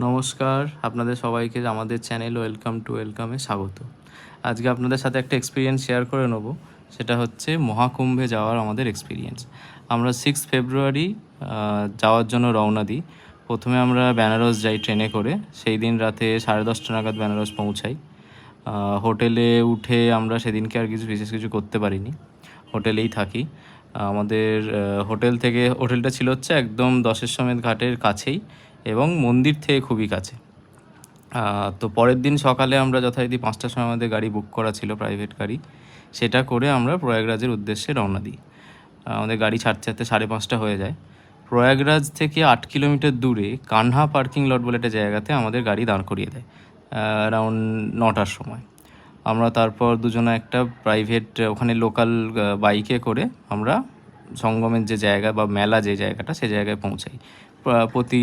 নমস্কার, আপনাদের সবাইকে আমাদের চ্যানেল ওয়েলকাম টু ওয়েলকামে স্বাগত। আজকে আপনাদের সাথে একটা এক্সপিরিয়েন্স শেয়ার করে নেব, সেটা হচ্ছে মহাকুম্ভে যাওয়ার আমাদের এক্সপিরিয়েন্স। আমরা 6 ফেব্রুয়ারি যাওয়ার জন্য রওনা দিই। প্রথমে আমরা বেনারস যাই ট্রেনে করে। সেই দিন রাতে 10:30 নাগাদ বেনারস পৌঁছাই। হোটেলে উঠে আমরা সেদিনকে আর বিশেষ কিছু করতে পারিনি, হোটেলেই থাকি। আমাদের হোটেলটা ছিল হচ্ছে একদম দশেশ্বমেধ ঘাটের কাছেই এবং মন্দির থেকে খুবই কাছে। তো পরের দিন সকালে আমরা যথারীতি 5টার সময় আমাদের গাড়ি বুক করা ছিল, প্রাইভেট গাড়ি। সেটা করে আমরা প্রয়াগরাজের উদ্দেশ্যে রওনা দিই। আমাদের গাড়ি ছাড়তে ছাড়তে 5:30 হয়ে যায়। প্রয়াগরাজ থেকে 8 কিলোমিটার দূরে কানহা পার্কিং লট বলে একটা জায়গাতে আমাদের গাড়ি দাঁড় করিয়ে দেয় অ্যারাউন্ড 9টার সময়। আমরা তারপর দুজনে একটা প্রাইভেট ওখানে লোকাল বাইকে করে আমরা সঙ্গমের যে জায়গা বা মেলা যে জায়গাটা সে জায়গায় পৌঁছাই। প্রতি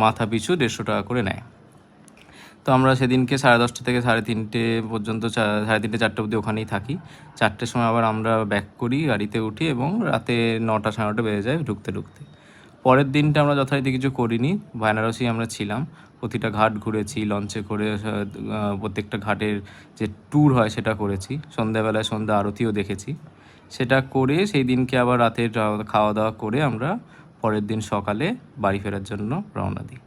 মাথা পিছু 150 টাকা করে নেয়। তো আমরা সেদিনকে 10:30 থেকে 3:30 পর্যন্ত 3:30 4টে অবধি ওখানেই থাকি। 4টের সময় আবার আমরা ব্যাক করি, গাড়িতে উঠি এবং রাতে 9টা 9:30 বেজে যায় ঢুকতে। পরের দিনটা আমরা যথারীতি কিছু করিনি, বেনারসেই আমরা ছিলাম। প্রতিটা ঘাট ঘুরেছি, লঞ্চে করে প্রত্যেকটা ঘাটের যে ট্যুর হয় সেটা করেছি। সন্ধ্যাবেলায় সন্ধ্যা আরতিও দেখেছি। সেটা করে সেই দিনকে আবার রাতের খাওয়া দাওয়া করে আমরা পরের দিন সকালে বাড়ি ফেরার জন্য রওনা দিই।